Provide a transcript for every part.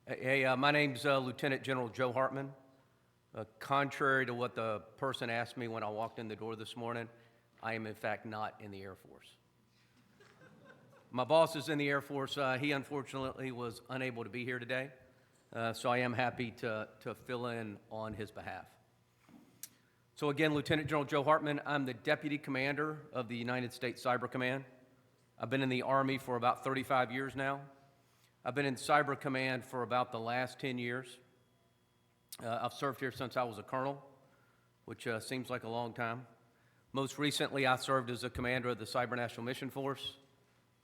Hey, my name's Lieutenant General Joe Hartman. Contrary to what the person asked me when I walked in the door this morning, I am in fact not in the Air Force. My boss is in the Air Force. He unfortunately was unable to be here today, so I am happy to fill in on his behalf. So again, Lieutenant General Joe Hartman, I'm the Deputy Commander of the United States Cyber Command. I've been in the Army for about 35 years now. I've been in Cyber Command for about the last 10 years. I've served here since I was a colonel, which seems like a long time. Most recently, I served as a commander of the Cyber National Mission Force.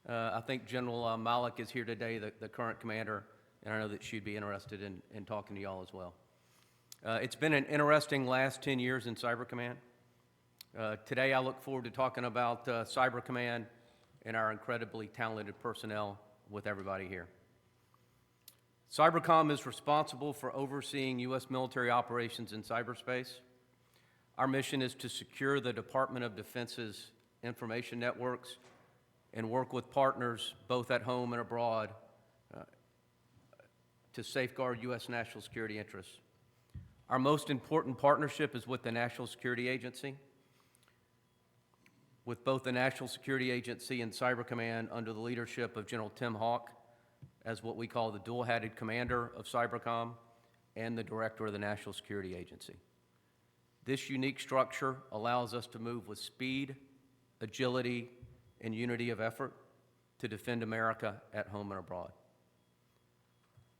I think General Malik is here today, the current commander, and I know that she'd be interested in talking to y'all as well. It's been an interesting last 10 years in Cyber Command. Today, I look forward to talking about Cyber Command and our incredibly talented personnel with everybody here. Cybercom is responsible for overseeing U.S. military operations in cyberspace. Our mission is to secure the Department of Defense's information networks and work with partners both at home and abroad to safeguard U.S. national security interests. Our most important partnership is with the National Security Agency, with both the National Security Agency and Cyber Command under the leadership of General Tim Hawk as what we call the dual-hatted commander of Cybercom and the director of the National Security Agency. This unique structure allows us to move with speed, agility, and unity of effort to defend America at home and abroad.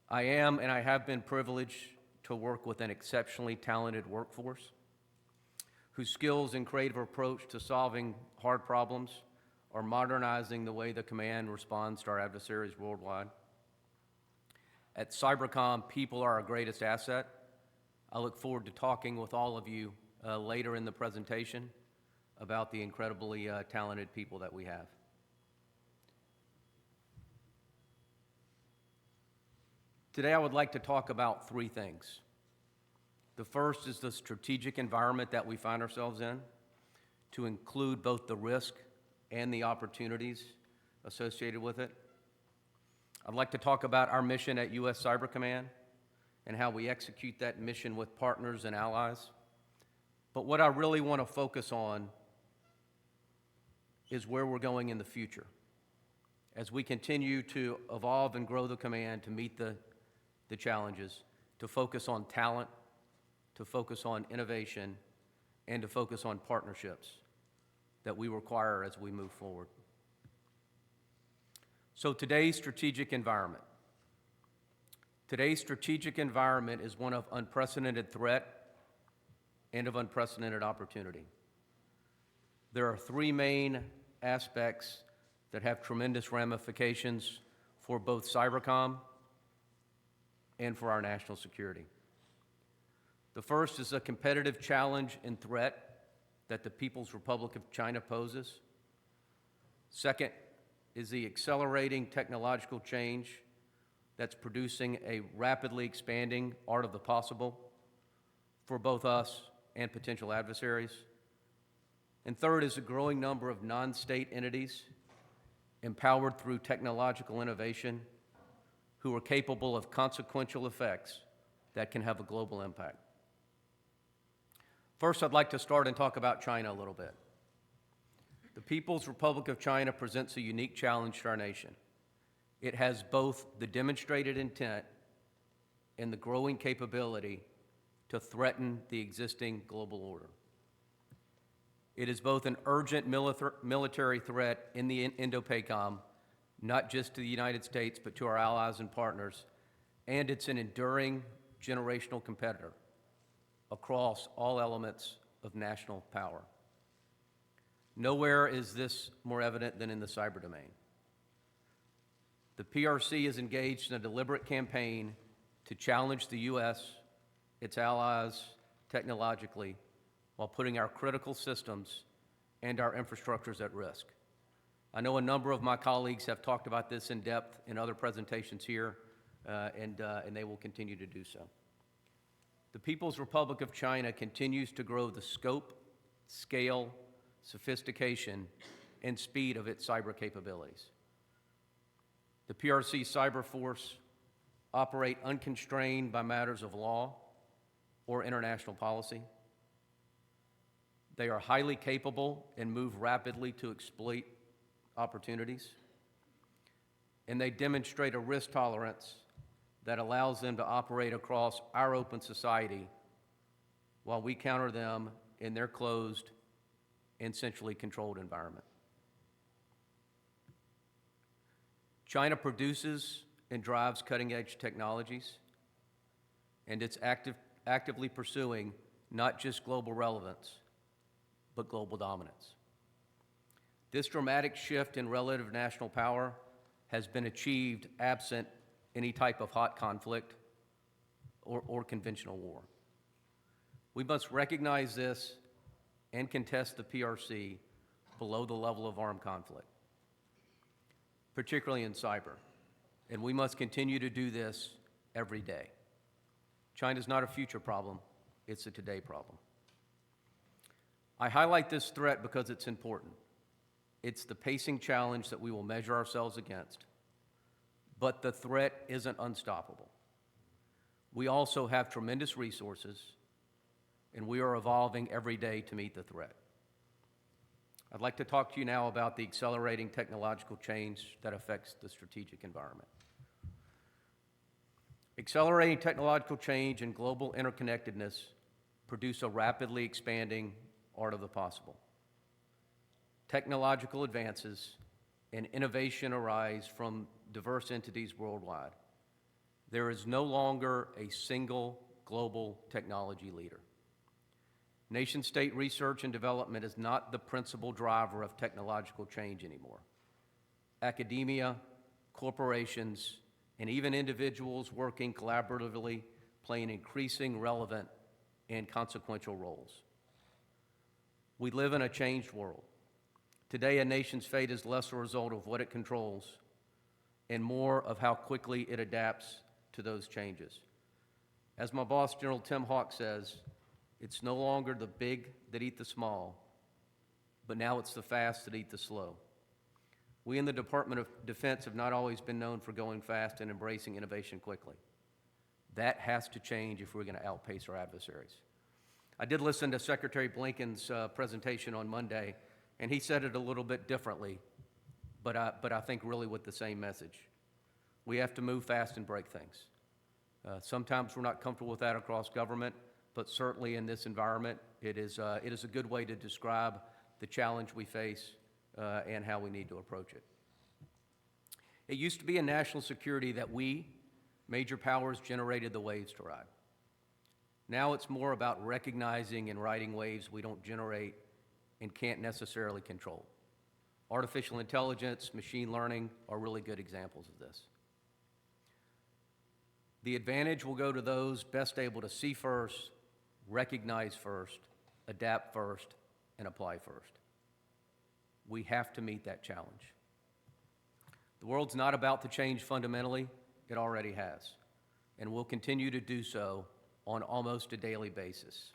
I am and I have been privileged to work with an exceptionally talented workforce whose skills and creative approach to solving hard problems are modernizing the way the command responds to our adversaries worldwide. At Cybercom, people are our greatest asset. I look forward to talking with all of you later in the presentation about the incredibly talented people that we have. Today, I would like to talk about three things. The first is the strategic environment that we find ourselves in, to include both the risk and the opportunities associated with it. I'd like to talk about our mission at U.S. Cyber Command and how we execute that mission with partners and allies. But what I really want to focus on is where we're going in the future as we continue to evolve and grow the command to meet the challenges, to focus on talent, to focus on innovation, and to focus on partnerships that we require as we move forward. So today's strategic environment. Today's strategic environment is one of unprecedented threat and of unprecedented opportunity. There are three main aspects that have tremendous ramifications for both Cybercom and for our national security. The first is a competitive challenge and threat that the People's Republic of China poses. Second is the accelerating technological change that's producing a rapidly expanding art of the possible for both us and potential adversaries. And third is a growing number of non-state entities empowered through technological innovation who are capable of consequential effects that can have a global impact. First, I'd like to start and talk about China a little bit. The People's Republic of China presents a unique challenge to our nation. It has both the demonstrated intent and the growing capability to threaten the existing global order. It is both an urgent military threat in the Indo-PACOM, not just to the United States, but to our allies and partners, and it's an enduring generational competitor across all elements of national power. Nowhere is this more evident than in the cyber domain. The PRC is engaged in a deliberate campaign to challenge the U.S., its allies, technologically, while putting our critical systems and our infrastructures at risk. I know a number of my colleagues have talked about this in depth in other presentations here, and they will continue to do so. The People's Republic of China continues to grow the scope, scale, sophistication, and speed of its cyber capabilities. The PRC Cyber Force operate unconstrained by matters of law or international policy. They are highly capable and move rapidly to exploit opportunities. And they demonstrate a risk tolerance that allows them to operate across our open society while we counter them in their closed and centrally controlled environment. China produces and drives cutting-edge technologies, and it's actively pursuing not just global relevance, but global dominance. This dramatic shift in relative national power has been achieved absent any type of hot conflict or conventional war. We must recognize this and contest the PRC below the level of armed conflict, particularly in cyber. And we must continue to do this every day. China's not a future problem, it's a today problem. I highlight this threat because it's important. It's the pacing challenge that we will measure ourselves against. But the threat isn't unstoppable. We also have tremendous resources, and we are evolving every day to meet the threat. I'd like to talk to you now about the accelerating technological change that affects the strategic environment. Accelerating technological change and global interconnectedness produce a rapidly expanding art of the possible. Technological advances and innovation arise from diverse entities worldwide. There is no longer a single global technology leader. Nation-state research and development is not the principal driver of technological change anymore. Academia, corporations, and even individuals working collaboratively play an increasing relevant and consequential roles. We live in a changed world. Today, a nation's fate is less a result of what it controls and more of how quickly it adapts to those changes. As my boss, General Tim Hawk, says, it's no longer the big that eat the small, but now it's the fast that eat the slow. We in the Department of Defense have not always been known for going fast and embracing innovation quickly. That has to change if we're going to outpace our adversaries. I did listen to Secretary Blinken's presentation on Monday, and he said it a little bit differently, but I think really with the same message. We have to move fast and break things. Sometimes we're not comfortable with that across government, but certainly in this environment, it is a good way to describe the challenge we face and how we need to approach it. It used to be in national security that we, major powers, generated the waves to ride. Now it's more about recognizing and riding waves we don't generate and can't necessarily control. Artificial intelligence, machine learning are really good examples of this. The advantage will go to those best able to see first, recognize first, adapt first, and apply first. We have to meet that challenge. The world's not about to change fundamentally, it already has, and will continue to do so on almost a daily basis.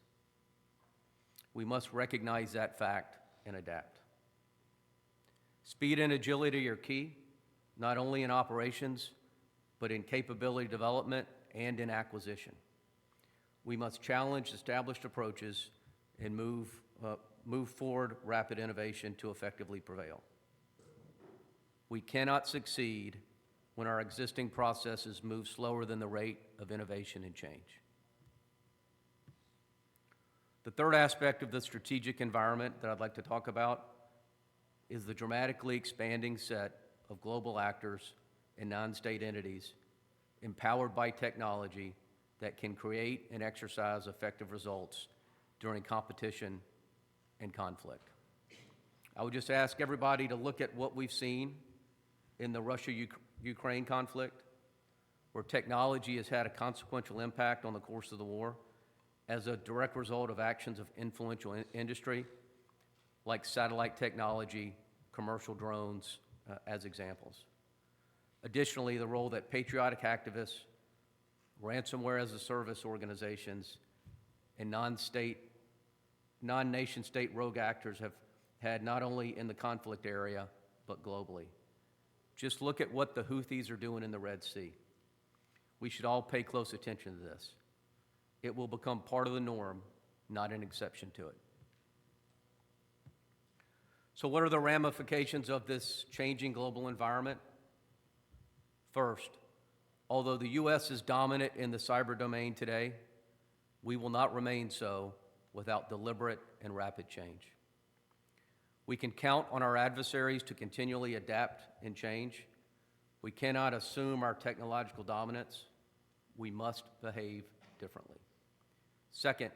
We must recognize that fact and adapt. Speed and agility are key, not only in operations, but in capability development and in acquisition. We must challenge established approaches and move forward rapid innovation to effectively prevail. We cannot succeed when our existing processes move slower than the rate of innovation and change. The third aspect of the strategic environment that I'd like to talk about is the dramatically expanding set of global actors and non-state entities empowered by technology that can create and exercise effective results during competition and conflict. I would just ask everybody to look at what we've seen in the Russia-Ukraine conflict, where technology has had a consequential impact on the course of the war as a direct result of actions of influential industry, like satellite technology, commercial drones, as examples. Additionally, the role that patriotic activists, ransomware as a service organizations, and non-nation state rogue actors have had not only in the conflict area, but globally. Just look at what the Houthis are doing in the Red Sea. We should all pay close attention to this. It will become part of the norm, not an exception to it. So what are the ramifications of this changing global environment? First, although the U.S. is dominant in the cyber domain today, we will not remain so without deliberate and rapid change. We can count on our adversaries to continually adapt and change. We cannot assume our technological dominance. We must behave differently. Second,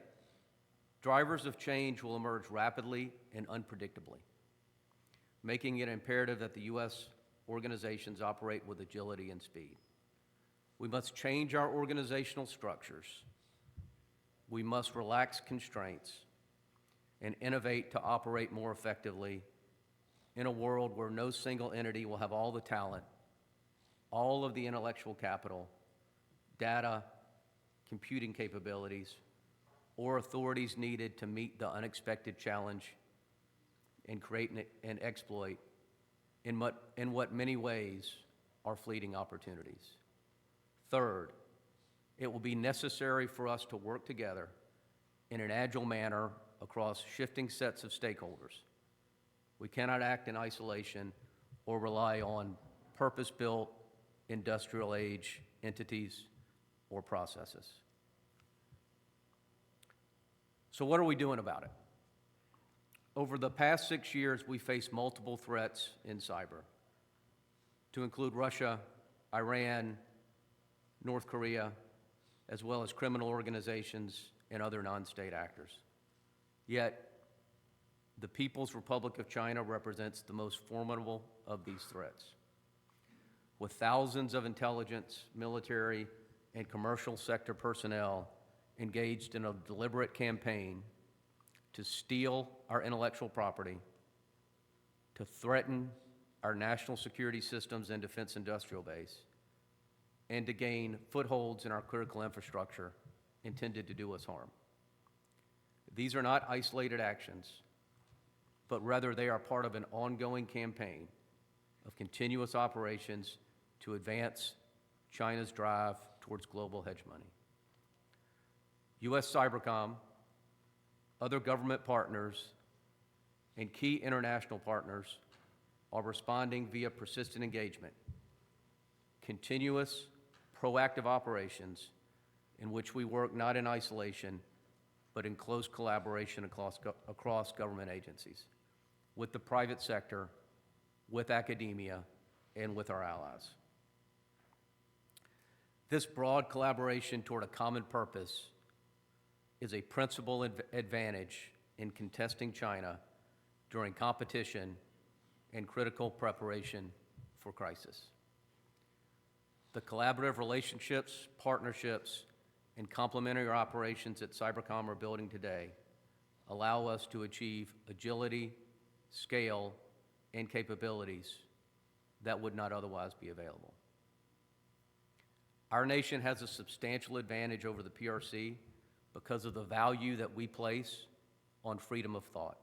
drivers of change will emerge rapidly and unpredictably, making it imperative that the U.S. organizations operate with agility and speed. We must change our organizational structures. We must relax constraints and innovate to operate more effectively in a world where no single entity will have all the talent, all of the intellectual capital, data, computing capabilities, or authorities needed to meet the unexpected challenge and create and exploit in what many ways are fleeting opportunities. Third, it will be necessary for us to work together in an agile manner across shifting sets of stakeholders. We cannot act in isolation or rely on purpose-built industrial age entities or processes. So what are we doing about it? Over the past 6 years, we faced multiple threats in cyber, to include Russia, Iran, North Korea, as well as criminal organizations and other non-state actors. Yet, the People's Republic of China represents the most formidable of these threats. With thousands of intelligence, military, and commercial sector personnel engaged in a deliberate campaign to steal our intellectual property, to threaten our national security systems and defense industrial base, and to gain footholds in our critical infrastructure intended to do us harm. These are not isolated actions, but rather they are part of an ongoing campaign of continuous operations to advance China's drive towards global hegemony. U.S. Cybercom, other government partners, and key international partners are responding via persistent engagement, continuous, proactive operations in which we work not in isolation, but in close collaboration across government agencies, with the private sector, with academia, and with our allies. This broad collaboration toward a common purpose is a principal advantage in contesting China during competition and critical preparation for crisis. The collaborative relationships, partnerships, and complementary operations that Cybercom are building today allow us to achieve agility, scale, and capabilities that would not otherwise be available. Our nation has a substantial advantage over the PRC because of the value that we place on freedom of thought.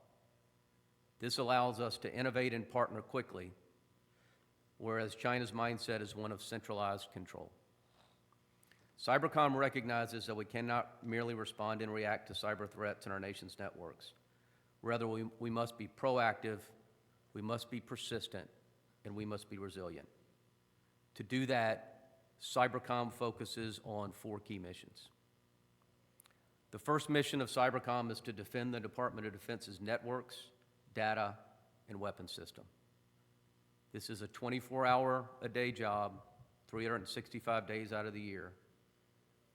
This allows us to innovate and partner quickly, whereas China's mindset is one of centralized control. Cybercom recognizes that we cannot merely respond and react to cyber threats in our nation's networks. Rather, we must be proactive, we must be persistent, and we must be resilient. To do that, Cybercom focuses on 4 key missions. The first mission of Cybercom is to defend the Department of Defense's networks, data, and weapons system. This is a 24-hour-a-day job, 365 days out of the year,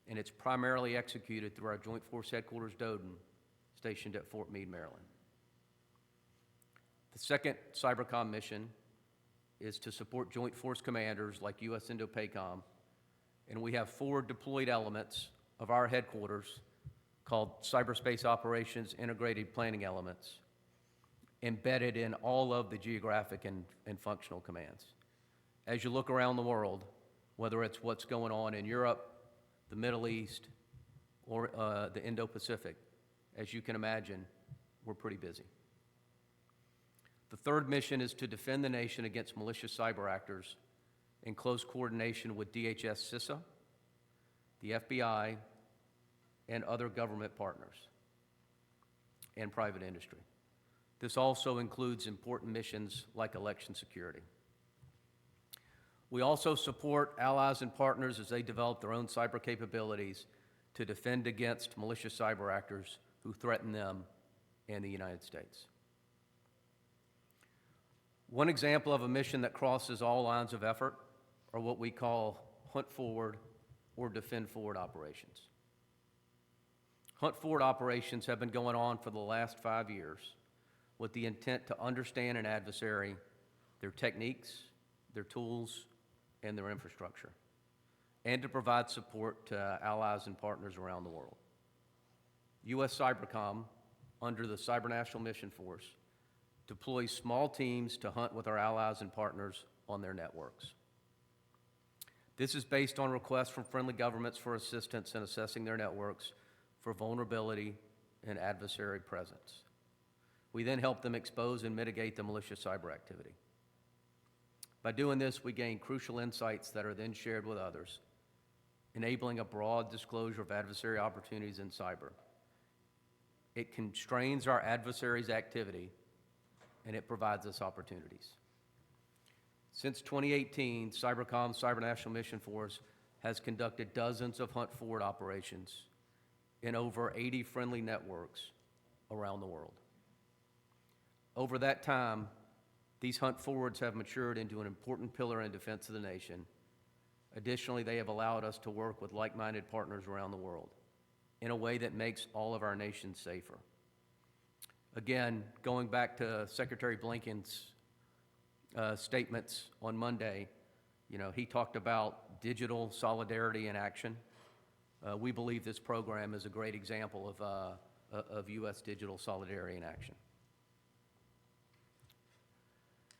and it's primarily executed through our Joint Force Headquarters Doden, stationed at Fort Meade, Maryland. The second Cybercom mission is to support Joint Force commanders like U.S. INDOPACOM, and we have 4 deployed elements of our headquarters called Cyberspace Operations Integrated Planning Elements, embedded in all of the geographic and functional commands. As you look around the world, whether it's what's going on in Europe, the Middle East, or the Indo-Pacific, as you can imagine, we're pretty busy. The third mission is to defend the nation against malicious cyber actors in close coordination with DHS CISA the FBI, and other government partners and private industry. This also includes important missions like election security. We also support allies and partners as they develop their own cyber capabilities to defend against malicious cyber actors who threaten them and the United States. One example of a mission that crosses all lines of effort are what we call hunt forward or defend forward operations. Hunt forward operations have been going on for the last 5 years with the intent to understand an adversary, their techniques, their tools, and their infrastructure, and to provide support to allies and partners around the world. U.S. Cybercom, under the Cyber National Mission Force, deploys small teams to hunt with our allies and partners on their networks. This is based on requests from friendly governments for assistance in assessing their networks for vulnerability and adversary presence. We then help them expose and mitigate the malicious cyber activity. By doing this, we gain crucial insights that are then shared with others, enabling a broad disclosure of adversary opportunities in cyber. It constrains our adversaries' activity, and it provides us opportunities. Since 2018, Cybercom's Cyber National Mission Force has conducted dozens of hunt forward operations in over 80 friendly networks around the world. Over that time, these hunt forwards have matured into an important pillar in defense of the nation. Additionally, they have allowed us to work with like-minded partners around the world in a way that makes all of our nations safer. Again, going back to Secretary Blinken's statements on Monday, he talked about digital solidarity in action. We believe this program is a great example of U.S. digital solidarity in action.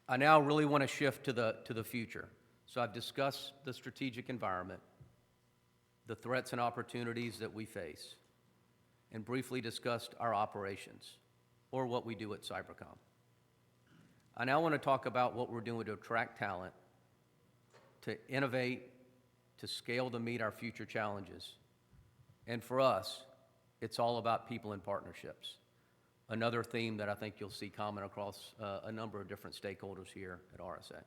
I now really want to shift to the future. So I've discussed the strategic environment, the threats and opportunities that we face, and briefly discussed our operations, or what we do at Cybercom. I now want to talk about what we're doing to attract talent, to innovate, to scale to meet our future challenges. And for us, it's all about people and partnerships. Another theme that I think you'll see common across a number of different stakeholders here at RSA.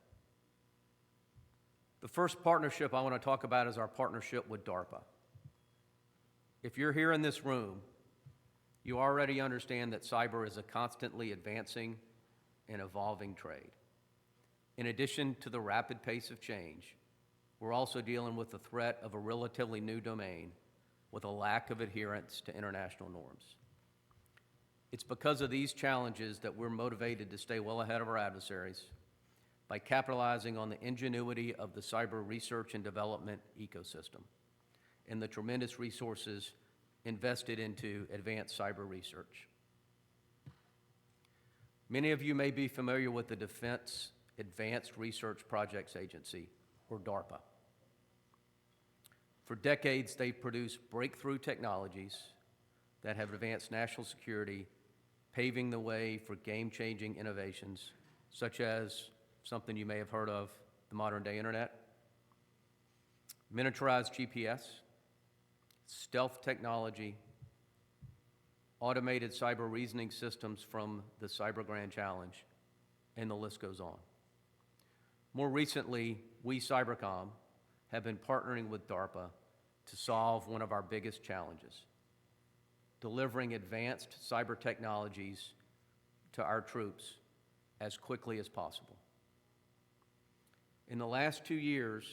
The first partnership I want to talk about is our partnership with DARPA. If you're here in this room, you already understand that cyber is a constantly advancing and evolving trade. In addition to the rapid pace of change, we're also dealing with the threat of a relatively new domain with a lack of adherence to international norms. It's because of these challenges that we're motivated to stay well ahead of our adversaries by capitalizing on the ingenuity of the cyber research and development ecosystem and the tremendous resources invested into advanced cyber research. Many of you may be familiar with the Defense Advanced Research Projects Agency, or DARPA. For decades, they've produced breakthrough technologies that have advanced national security, paving the way for game-changing innovations, such as something you may have heard of, the modern-day internet, miniaturized GPS, stealth technology, automated cyber reasoning systems from the Cyber Grand Challenge, and the list goes on. More recently, we, Cybercom, have been partnering with DARPA to solve one of our biggest challenges: delivering advanced cyber technologies to our troops as quickly as possible. In the last 2 years,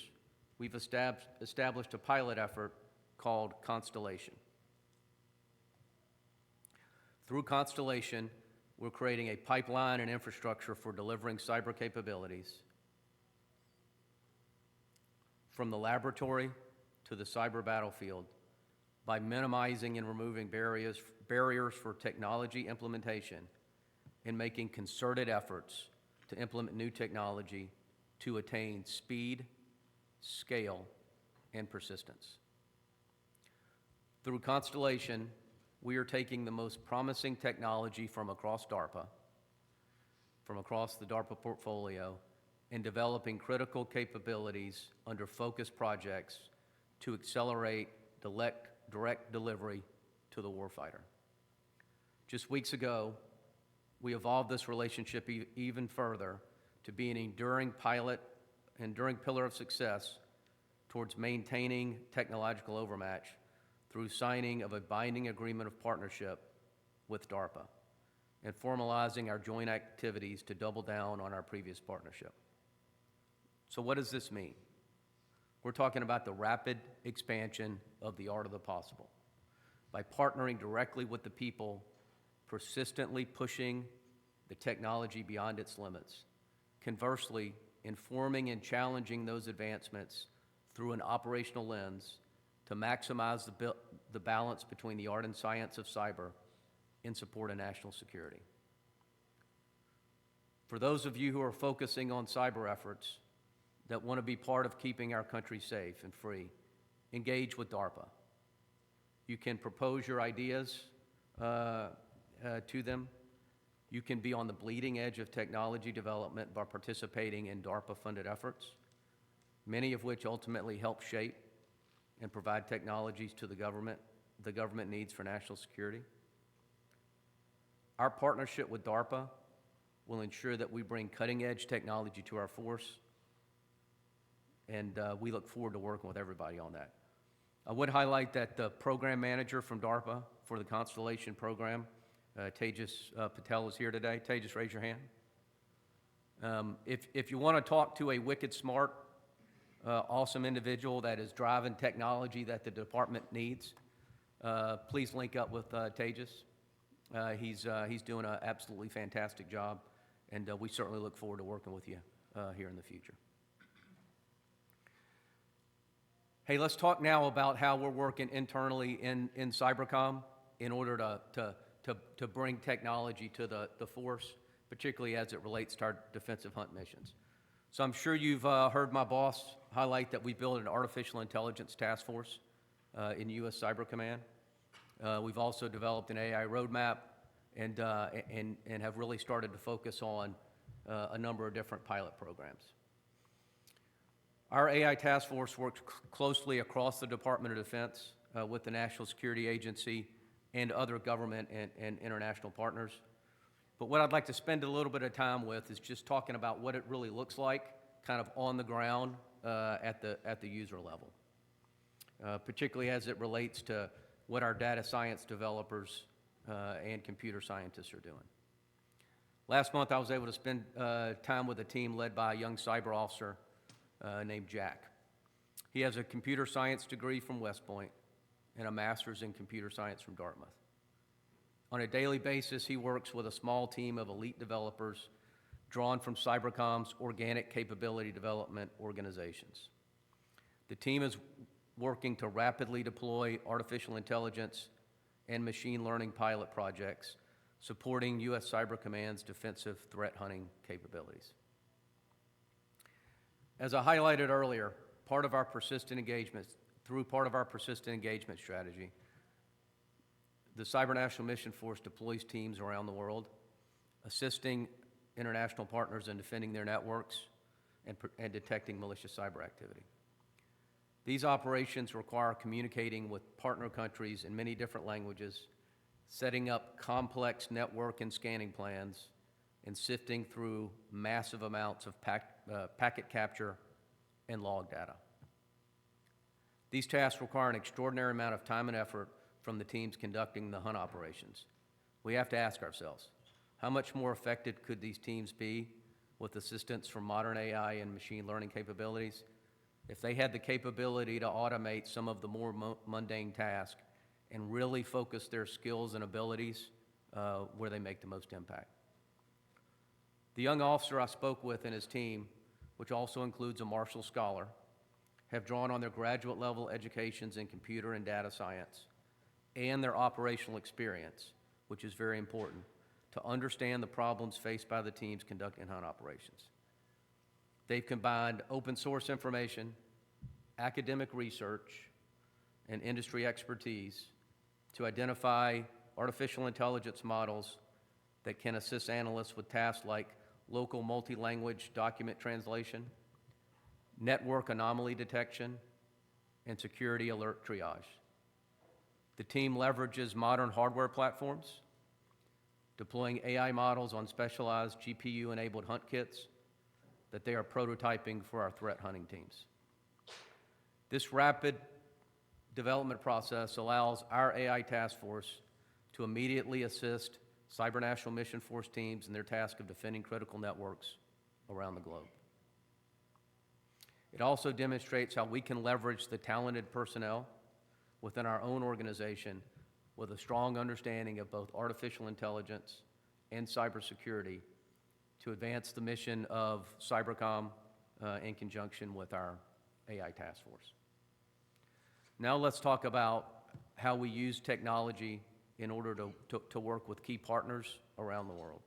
we've established a pilot effort called Constellation. Through Constellation, we're creating a pipeline and infrastructure for delivering cyber capabilities from the laboratory to the cyber battlefield by minimizing and removing barriers for technology implementation and making concerted efforts to implement new technology to attain speed, scale, and persistence. Through Constellation, we are taking the most promising technology from across DARPA, from across the DARPA portfolio, and developing critical capabilities under focused projects to accelerate direct delivery to the warfighter. Just weeks ago, we evolved this relationship even further to be an enduring pillar of success towards maintaining technological overmatch through signing of a binding agreement of partnership with DARPA and formalizing our joint activities to double down on our previous partnership. So what does this mean? We're talking about the rapid expansion of the art of the possible by partnering directly with the people, persistently pushing the technology beyond its limits. Conversely, informing and challenging those advancements through an operational lens to maximize the balance between the art and science of cyber in support of national security. For those of you who are focusing on cyber efforts that want to be part of keeping our country safe and free, engage with DARPA. You can propose your ideas to them. You can be on the bleeding edge of technology development by participating in DARPA-funded efforts, many of which ultimately help shape and provide technologies to the government needs for national security. Our partnership with DARPA will ensure that we bring cutting-edge technology to our force, and we look forward to working with everybody on that. I would highlight that the program manager from DARPA for the Constellation program, Tejas Patel, is here today. Tejas, raise your hand. If you want to talk to a wicked smart, awesome individual that is driving technology that the department needs, please link up with Tejas. He's doing an absolutely fantastic job, and we certainly look forward to working with you here in the future. Hey, let's talk now about how we're working internally in Cybercom in order to bring technology to the force, particularly as it relates to our defensive hunt missions. So I'm sure you've heard my boss highlight that we built an artificial intelligence task force in U.S. Cyber Command. We've also developed an AI roadmap and have really started to focus on a number of different pilot programs. Our AI task force works closely across the Department of Defense with the National Security Agency and other government and international partners. But what I'd like to spend a little bit of time with is just talking about what it really looks like kind of on the ground at the user level, particularly as it relates to what our data science developers and computer scientists are doing. Last month, I was able to spend time with a team led by a young cyber officer named Jack. He has a computer science degree from West Point and a master's in computer science from Dartmouth. On a daily basis, he works with a small team of elite developers drawn from Cybercom's organic capability development organizations. The team is working to rapidly deploy artificial intelligence and machine learning pilot projects supporting U.S. Cyber Command's defensive threat hunting capabilities. As I highlighted earlier, part of our persistent engagement strategy, the Cyber National Mission Force deploys teams around the world, assisting international partners in defending their networks and detecting malicious cyber activity. These operations require communicating with partner countries in many different languages, setting up complex network and scanning plans, and sifting through massive amounts of packet capture and log data. These tasks require an extraordinary amount of time and effort from the teams conducting the hunt operations. We have to ask ourselves, how much more effective could these teams be with assistance from modern AI and machine learning capabilities if they had the capability to automate some of the more mundane tasks and really focus their skills and abilities where they make the most impact? The young officer I spoke with and his team, which also includes a Marshall Scholar, have drawn on their graduate level educations in computer and data science and their operational experience, which is very important, to understand the problems faced by the teams conducting hunt operations. They've combined open source information, academic research, and industry expertise to identify artificial intelligence models that can assist analysts with tasks like local multi-language document translation, network anomaly detection, and security alert triage. The team leverages modern hardware platforms, deploying AI models on specialized GPU-enabled hunt kits that they are prototyping for our threat hunting teams. This rapid development process allows our AI task force to immediately assist Cyber National Mission Force teams in their task of defending critical networks around the globe. It also demonstrates how we can leverage the talented personnel within our own organization with a strong understanding of both artificial intelligence and cybersecurity to advance the mission of Cybercom in conjunction with our AI task force. Now let's talk about how we use technology in order to work with key partners around the world.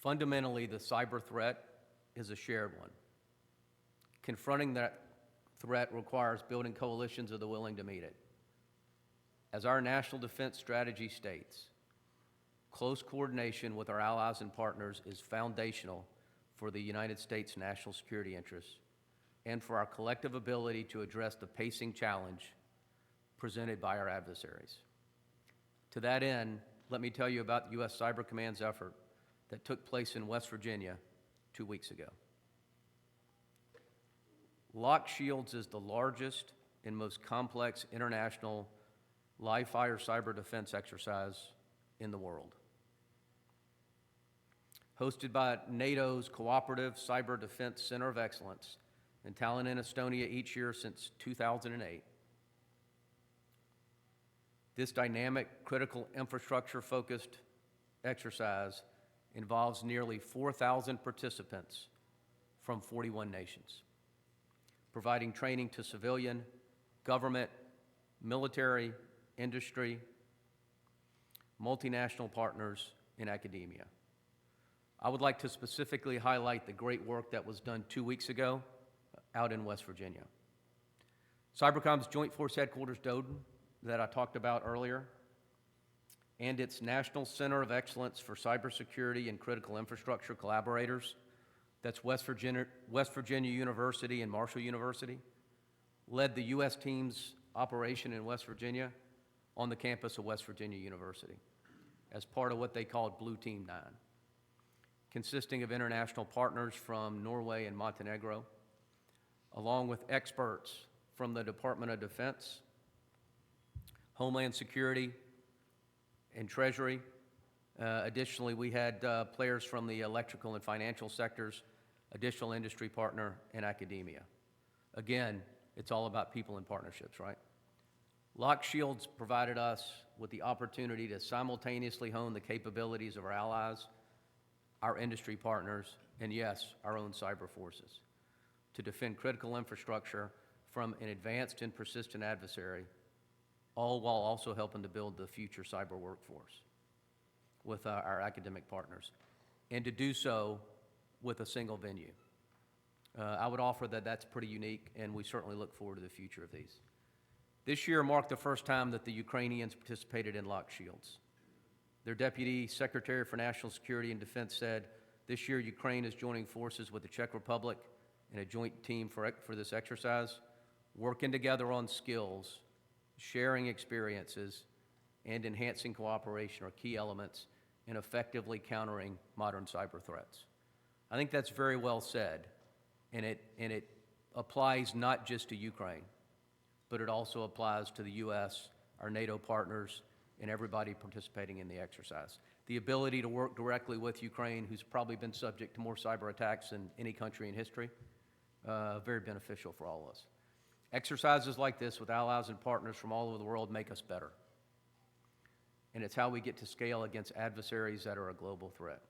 Fundamentally, the cyber threat is a shared one. Confronting that threat requires building coalitions of the willing to meet it. As our national defense strategy states, close coordination with our allies and partners is foundational for the United States' national security interests and for our collective ability to address the pacing challenge presented by our adversaries. To that end, let me tell you about the U.S. Cyber Command's effort that took place in West Virginia 2 weeks ago. Lock Shields is the largest and most complex international live-fire cyber defense exercise in the world. Hosted by NATO's Cooperative Cyber Defense Center of Excellence in Tallinn in Estonia each year since 2008, this dynamic, critical infrastructure-focused exercise involves nearly 4,000 participants from 41 nations, providing training to civilian, government, military, industry, multinational partners, and academia. I would like to specifically highlight the great work that was done 2 weeks ago out in West Virginia. Cybercom's Joint Force Headquarters Doden that I talked about earlier, and its National Center of Excellence for Cybersecurity and Critical Infrastructure Collaborators, that's West Virginia University and Marshall University, led the U.S. team's operation in West Virginia on the campus of West Virginia University as part of what they called Blue Team 9, consisting of international partners from Norway and Montenegro, along with experts from the Department of Defense, Homeland Security, and Treasury. Additionally, we had players from the electrical and financial sectors, additional industry partner, and academia. Again, it's all about people and partnerships, right? Lock Shields provided us with the opportunity to simultaneously hone the capabilities of our allies, our industry partners, and yes, our own cyber forces to defend critical infrastructure from an advanced and persistent adversary, all while also helping to build the future cyber workforce with our academic partners, and to do so with a single venue. I would offer that that's pretty unique, and we certainly look forward to the future of these. This year marked the first time that the Ukrainians participated in Lock Shields. Their Deputy Secretary for National Security and Defense said, this year Ukraine is joining forces with the Czech Republic in a joint team for this exercise, working together on skills, sharing experiences, and enhancing cooperation are key elements in effectively countering modern cyber threats. I think that's very well said, and it applies not just to Ukraine, but it also applies to the U.S., our NATO partners, and everybody participating in the exercise. The ability to work directly with Ukraine, who's probably been subject to more cyber attacks than any country in history, very beneficial for all of us. Exercises like this with allies and partners from all over the world make us better. And it's how we get to scale against adversaries that are a global threat.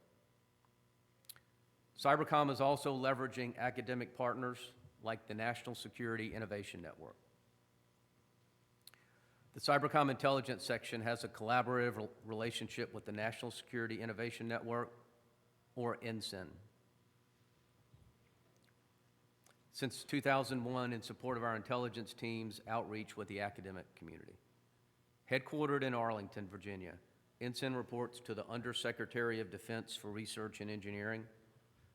Cybercom is also leveraging academic partners like the National Security Innovation Network. The Cybercom Intelligence Section has a collaborative relationship with the National Security Innovation Network, or NSIN. Since 2001, in support of our intelligence team's outreach with the academic community. Headquartered in Arlington, Virginia, NSIN reports to the Undersecretary of Defense for Research and Engineering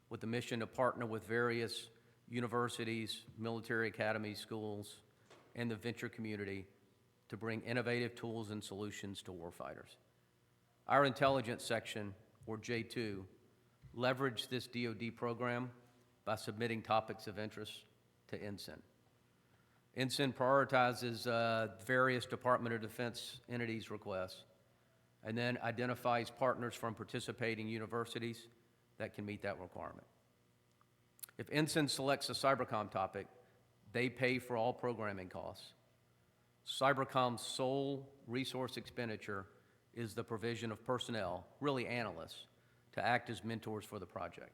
with the mission to partner with various universities, military academies, schools, and the venture community to bring innovative tools and solutions to warfighters. Our intelligence section, or J2, leveraged this DoD program by submitting topics of interest to Ensign. Ensign prioritizes various Department of Defense entities' requests and then identifies partners from participating universities that can meet that requirement. If Ensign selects a cybercom topic, they pay for all programming costs. Cybercom's sole resource expenditure is the provision of personnel, really analysts, to act as mentors for the project.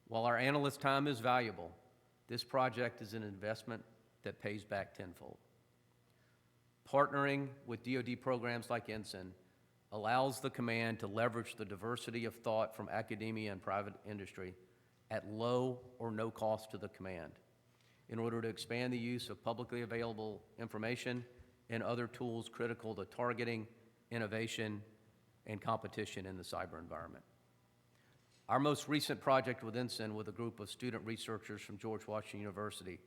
While our analyst time is valuable, this project is an investment that pays back tenfold. Partnering with DoD programs like Ensign allows the command to leverage the diversity of thought from academia and private industry at low or no cost to the command in order to expand the use of publicly available information and other tools critical to targeting, innovation, and competition in the cyber environment. Our most recent project with Ensign with a group of student researchers from George Washington University,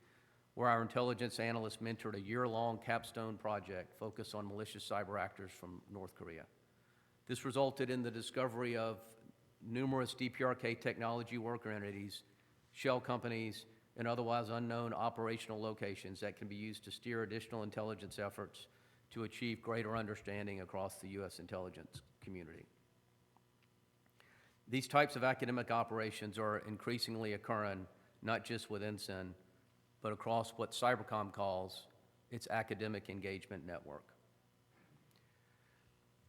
where our intelligence analysts mentored a year-long capstone project focused on malicious cyber actors from North Korea. This resulted in the discovery of numerous DPRK technology worker entities, shell companies, and otherwise unknown operational locations that can be used to steer additional intelligence efforts to achieve greater understanding across the U.S. intelligence community. These types of academic operations are increasingly occurring not just with Ensign, but across what Cybercom calls its academic engagement network.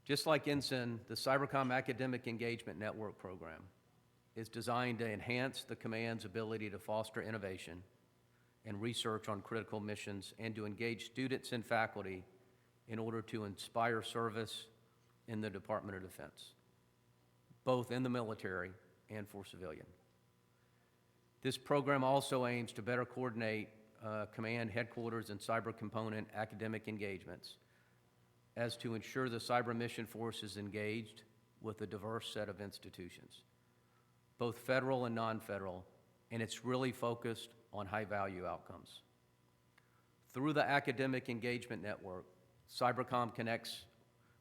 Just like Ensign, the Cybercom Academic Engagement Network program is designed to enhance the command's ability to foster innovation and research on critical missions and to engage students and faculty in order to inspire service in the Department of Defense, both in the military and for civilian. This program also aims to better coordinate command headquarters and cyber component academic engagements as to ensure the cyber mission force is engaged with a diverse set of institutions, both federal and non-federal, and it's really focused on high-value outcomes. Through the Academic Engagement Network, Cybercom connects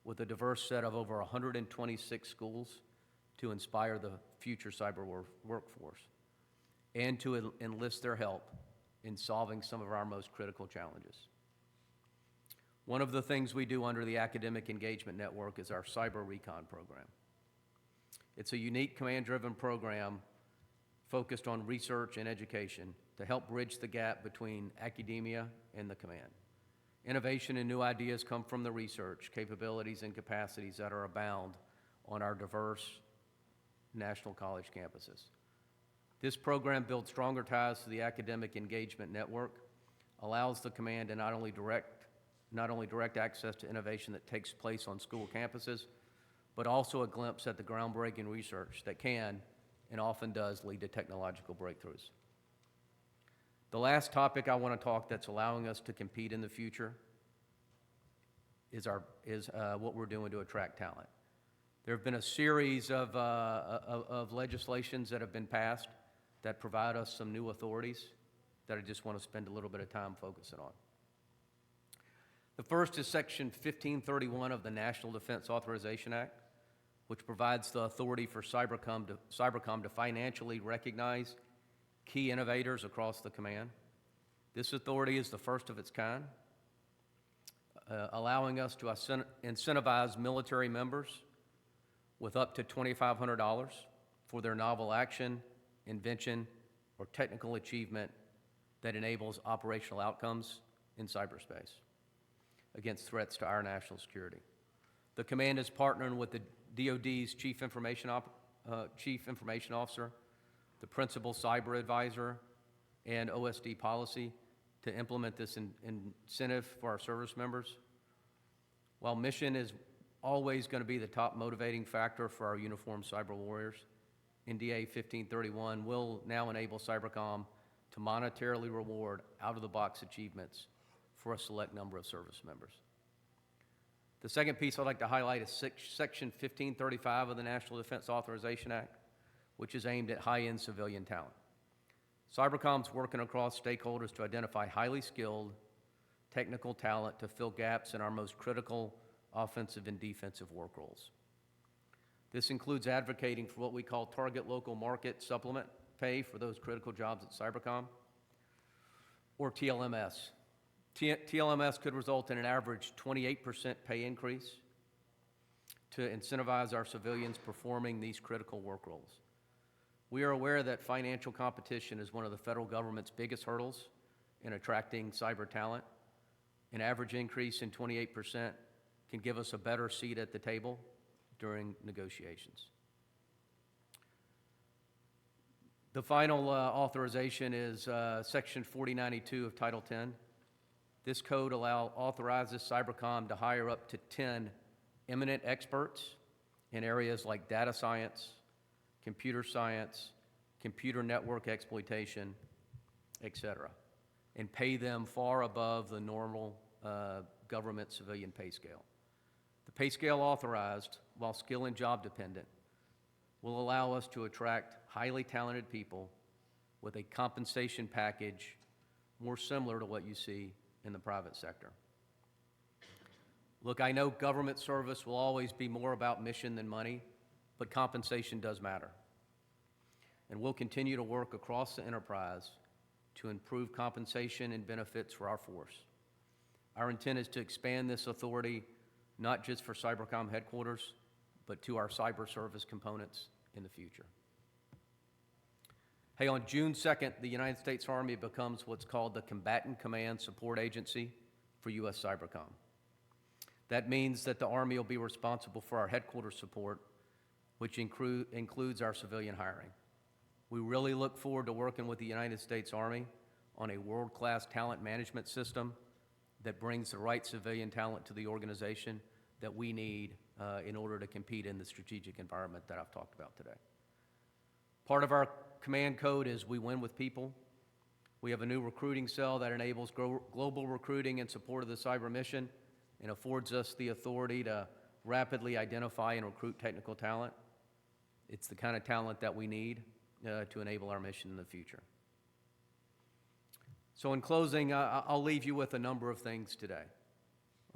with a diverse set of over 126 schools to inspire the future cyber workforce and to enlist their help in solving some of our most critical challenges. One of the things we do under the Academic Engagement Network is our Cyber Recon program. It's a unique command-driven program focused on research and education to help bridge the gap between academia and the command. Innovation and new ideas come from the research, capabilities, and capacities that are abound on our diverse national college campuses. This program builds stronger ties to the Academic Engagement Network, allows the command to not only direct access to innovation that takes place on school campuses, but also a glimpse at the groundbreaking research that can and often does lead to technological breakthroughs. The last topic I want to talk that's allowing us to compete in the future is what we're doing to attract talent. There have been a series of legislations that have been passed that provide us some new authorities that I just want to spend a little bit of time focusing on. The first is Section 1531 of the National Defense Authorization Act, which provides the authority for Cybercom to financially recognize key innovators across the command. This authority is the first of its kind, allowing us to incentivize military members with up to $2,500 for their novel action, invention, or technical achievement that enables operational outcomes in cyberspace against threats to our national security. The command is partnering with the DoD's Chief Information Officer, the Principal Cyber Advisor, and OSD policy to implement this incentive for our service members. While mission is always going to be the top motivating factor for our uniformed cyber warriors, NDA 1531 will now enable Cybercom to monetarily reward out-of-the-box achievements for a select number of service members. The second piece I'd like to highlight is Section 1535 of the National Defense Authorization Act, which is aimed at high-end civilian talent. Cybercom's working across stakeholders to identify highly skilled, technical talent to fill gaps in our most critical offensive and defensive work roles. This includes advocating for what we call target local market supplement pay for those critical jobs at Cybercom, or TLMS. TLMS could result in an average 28% pay increase to incentivize our civilians performing these critical work roles. We are aware that financial competition is one of the federal government's biggest hurdles in attracting cyber talent. An average increase in 28% can give us a better seat at the table during negotiations. The final authorization is Section 4092 of Title 10. This code authorizes Cybercom to hire up to 10 eminent experts in areas like data science, computer science, computer network exploitation, etc., and pay them far above the normal government civilian pay scale. The pay scale authorized, while skill and job dependent, will allow us to attract highly talented people with a compensation package more similar to what you see in the private sector. Look, I know government service will always be more about mission than money, but compensation does matter. And we'll continue to work across the enterprise to improve compensation and benefits for our force. Our intent is to expand this authority not just for Cybercom headquarters, but to our cyber service components in the future. Hey, on June 2nd, the United States Army becomes what's called the Combatant Command Support Agency for U.S. Cybercom. That means that the Army will be responsible for our headquarters support, which includes our civilian hiring. We really look forward to working with the United States Army on a world-class talent management system that brings the right civilian talent to the organization that we need in order to compete in the strategic environment that I've talked about today. Part of our command code is we win with people. We have a new recruiting cell that enables global recruiting in support of the cyber mission and affords us the authority to rapidly identify and recruit technical talent. It's the kind of talent that we need to enable our mission in the future. So in closing, I'll leave you with a number of things today.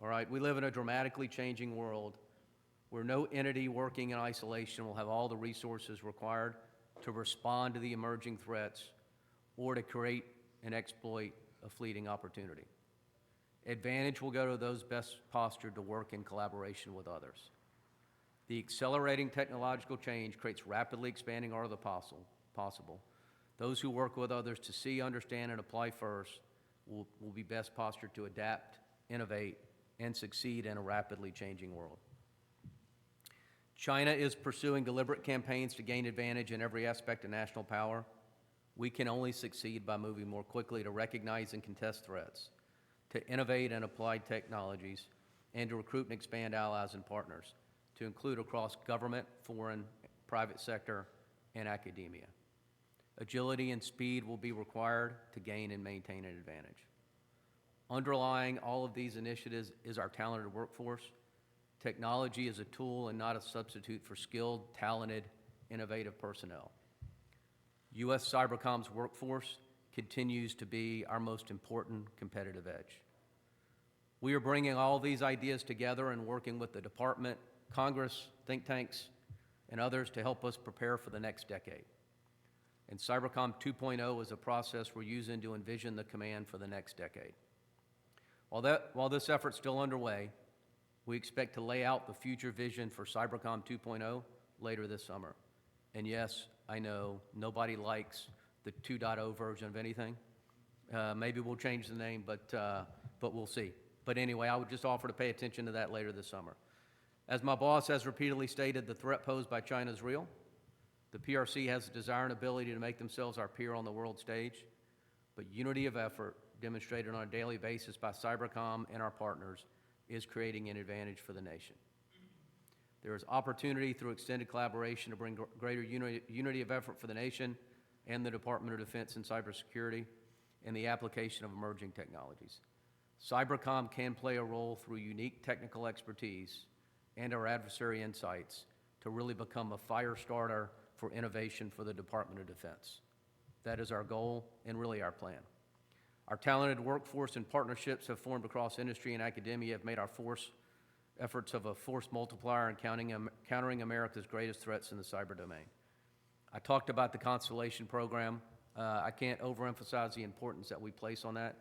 All right, we live in a dramatically changing world where no entity working in isolation will have all the resources required to respond to the emerging threats or to create and exploit a fleeting opportunity. Advantage will go to those best postured to work in collaboration with others. The accelerating technological change creates rapidly expanding art of the possible. Those who work with others to see, understand, and apply first will be best postured to adapt, innovate, and succeed in a rapidly changing world. China is pursuing deliberate campaigns to gain advantage in every aspect of national power. We can only succeed by moving more quickly to recognize and contest threats, to innovate and apply technologies, and to recruit and expand allies and partners, to include across government, foreign, private sector, and academia. Agility and speed will be required to gain and maintain an advantage. Underlying all of these initiatives is our talented workforce. Technology is a tool and not a substitute for skilled, talented, innovative personnel. U.S. Cybercom's workforce continues to be our most important competitive edge. We are bringing all these ideas together and working with the Department, Congress, think tanks, and others to help us prepare for the next decade. And Cybercom 2.0 is a process we're using to envision the command for the next decade. While this effort's still underway, we expect to lay out the future vision for Cybercom 2.0 later this summer. And yes, I know nobody likes the 2.0 version of anything. Maybe we'll change the name, but we'll see. But anyway, I would just offer to pay attention to that later this summer. As my boss has repeatedly stated, the threat posed by China is real. The PRC has the desire and ability to make themselves our peer on the world stage, but unity of effort demonstrated on a daily basis by Cybercom and our partners is creating an advantage for the nation. There is opportunity through extended collaboration to bring greater unity of effort for the nation and the Department of Defense in cybersecurity and the application of emerging technologies. Cybercom can play a role through unique technical expertise and our adversary insights to really become a fire starter for innovation for the Department of Defense. That is our goal and really our plan. Our talented workforce and partnerships have formed across industry and academia have made our efforts of a force multiplier in countering America's greatest threats in the cyber domain. I talked about the Constellation program. I can't overemphasize the importance that we place on that.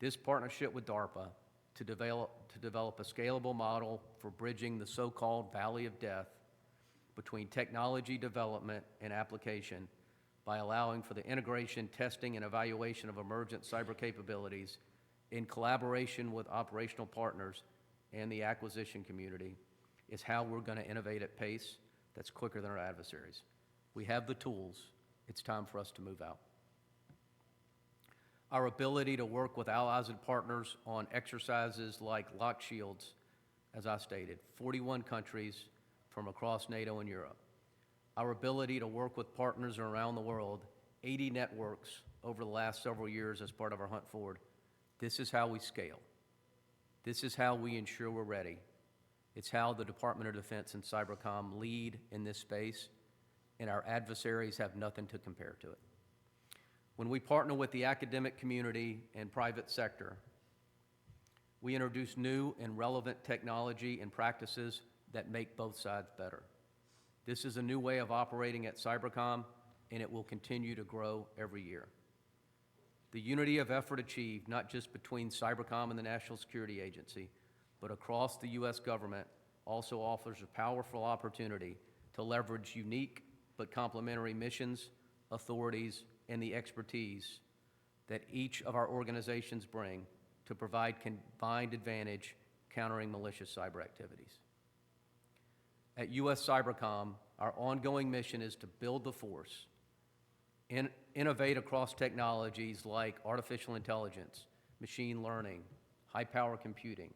This partnership with DARPA to develop a scalable model for bridging the so-called valley of death between technology development and application by allowing for the integration, testing, and evaluation of emergent cyber capabilities in collaboration with operational partners and the acquisition community is how we're going to innovate at pace that's quicker than our adversaries. We have the tools. It's time for us to move out. Our ability to work with allies and partners on exercises like Lock Shields, as I stated, 41 countries from across NATO and Europe. Our ability to work with partners around the world, 80 networks over the last several years as part of our Hunt Forward. This is how we scale. This is how we ensure we're ready. It's how the Department of Defense and Cybercom lead in this space, and our adversaries have nothing to compare to it. When we partner with the academic community and private sector, we introduce new and relevant technology and practices that make both sides better. This is a new way of operating at Cybercom, and it will continue to grow every year. The unity of effort achieved, not just between Cybercom and the National Security Agency, but across the U.S. government, also offers a powerful opportunity to leverage unique but complementary missions, authorities, and the expertise that each of our organizations bring to provide combined advantage countering malicious cyber activities. At U.S. Cybercom, our ongoing mission is to build the force, innovate across technologies like artificial intelligence, machine learning, high-power computing.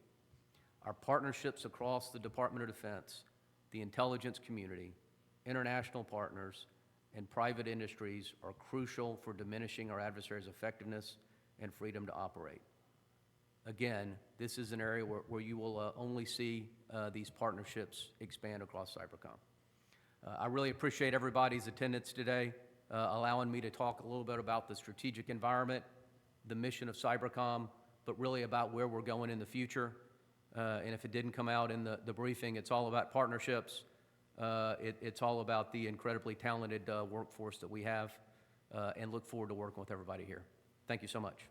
Our partnerships across the Department of Defense, the intelligence community, international partners, and private industries are crucial for diminishing our adversaries' effectiveness and freedom to operate. Again, this is an area where you will only see these partnerships expand across Cybercom. I really appreciate everybody's attendance today, allowing me to talk a little bit about the strategic environment, the mission of Cybercom, but really about where we're going in the future. And if it didn't come out in the briefing, it's all about partnerships. It's all about the incredibly talented workforce that we have, and look forward to working with everybody here. Thank you so much.